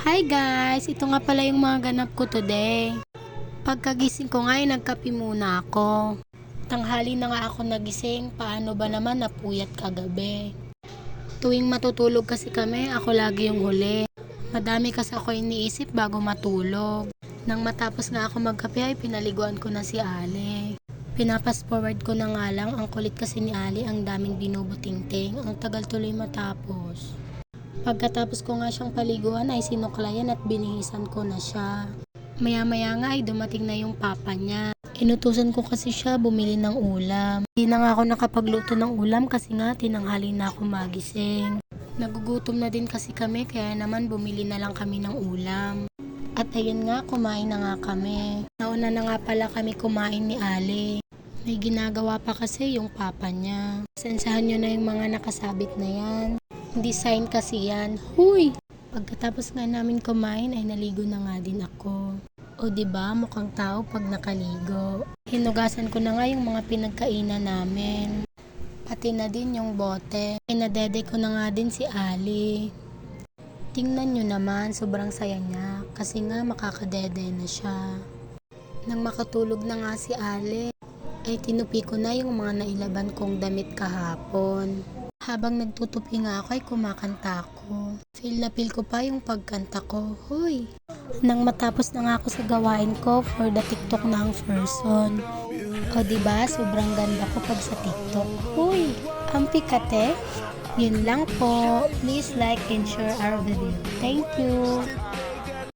Hi guys! Ito nga pala yung mga ganap ko today. Pagkagising ko nga ay nagkape muna ako. Tanghali na nga ako nagising, paano ba naman napuyat kagabi. Tuwing matutulog kasi kami, ako lagi yung huli. Madami kasi ako iniisip bago matulog. Nang matapos nga ako magkape ay pinaliguan ko na si Ali. Pinapas forward ko na nga lang, ang kulit kasi ni Ali, ang daming binubutingting, ang tagal tuloy matapos. Pagkatapos ko nga siyang paliguan ay sinuklayan at binihisan ko na siya. Maya-maya nga ay dumating na yung papa niya. Inutusan ko kasi siya bumili ng ulam. Hindi na nga ako nakapagluto ng ulam kasi nga tinanghali na ako magising. Nagugutom na din kasi kami kaya naman bumili na lang kami ng ulam. At ayun nga, kumain na nga kami. Nauna na nga pala kami kumain ni Ali. May ginagawa pa kasi yung papa niya. Sensahan nyo na yung mga nakasabit na yan. Design kasi yan. Huy! Pagkatapos nga namin kumain ay naligo na nga din ako. O diba, mukhang tao pag nakaligo. Hinugasan ko na nga yung mga pinagkainan namin. Pati na din yung bote. Pinadede ko na nga din si Ali. Tingnan nyo naman, sobrang saya niya. Kasi nga makakadede na siya. Nang makatulog na nga si Ali, ay tinupi ko na yung mga nailaban kong damit kahapon. Habang nagtutupi nga ako ay kumakanta ako. Feel na feel ko pa yung pagkanta ko. Huy! Nang matapos na nga ako sa gawain ko for the TikTok na ang person. O diba, sobrang ganda ko pag sa TikTok. Huy! Ang pikate! Yun lang po. Please like and share our video. Thank you!